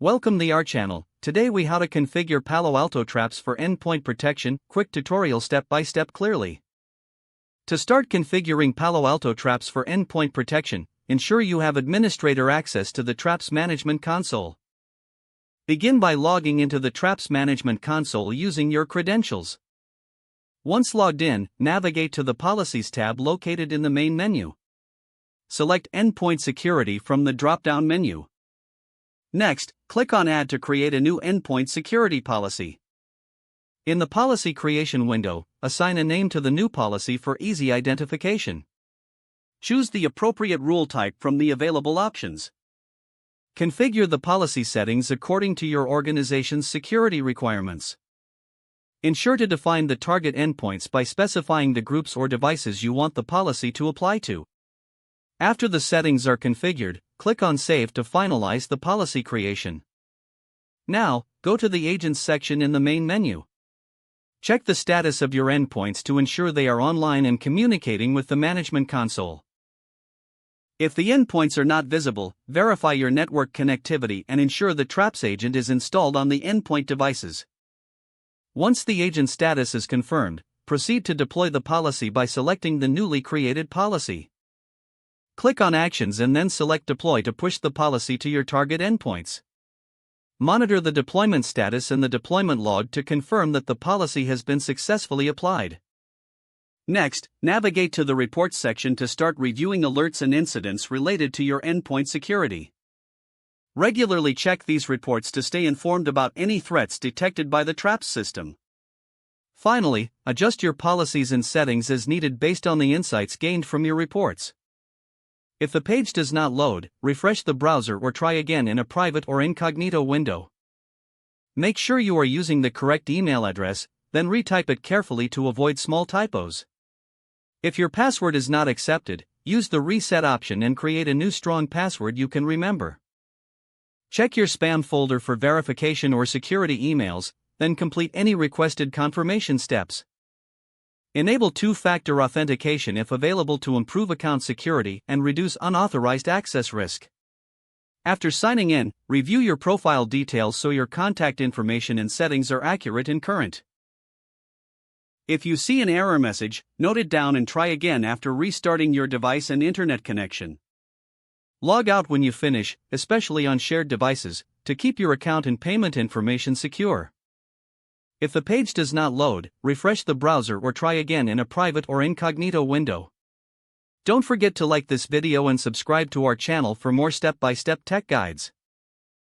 Welcome to our channel. Today we how to configure Palo Alto traps for endpoint protection. Quick tutorial step by step clearly. To start configuring Palo Alto traps for endpoint protection, ensure you have administrator access to the Traps Management Console. Begin by logging into the Traps Management Console using your credentials. Once logged in, navigate to the Policies tab located in the main menu. Select Endpoint Security from the drop-down menu. Next, click on Add to create a new endpoint security policy. In the policy creation window, assign a name to the new policy for easy identification. Choose the appropriate rule type from the available options. Configure the policy settings according to your organization's security requirements. Ensure to define the target endpoints by specifying the groups or devices you want the policy to apply to. After the settings are configured, click on Save to finalize the policy creation. Now, go to the Agents section in the main menu. Check the status of your endpoints to ensure they are online and communicating with the Management Console. If the endpoints are not visible, verify your network connectivity and ensure the Traps agent is installed on the endpoint devices. Once the agent status is confirmed, proceed to deploy the policy by selecting the newly created policy. Click on Actions and then select Deploy to push the policy to your target endpoints. Monitor the deployment status and the deployment log to confirm that the policy has been successfully applied. Next, navigate to the Reports section to start reviewing alerts and incidents related to your endpoint security. Regularly check these reports to stay informed about any threats detected by the Traps system. Finally, adjust your policies and settings as needed based on the insights gained from your reports. If the page does not load, refresh the browser or try again in a private or incognito window. Make sure you are using the correct email address, then retype it carefully to avoid small typos. If your password is not accepted, use the reset option and create a new strong password you can remember. Check your spam folder for verification or security emails, then complete any requested confirmation steps. Enable two-factor authentication if available to improve account security and reduce unauthorized access risk. After signing in, review your profile details so your contact information and settings are accurate and current. If you see an error message, note it down and try again after restarting your device and internet connection. Log out when you finish, especially on shared devices, to keep your account and payment information secure. If the page does not load, refresh the browser or try again in a private or incognito window. Don't forget to like this video and subscribe to our channel for more step-by-step tech guides.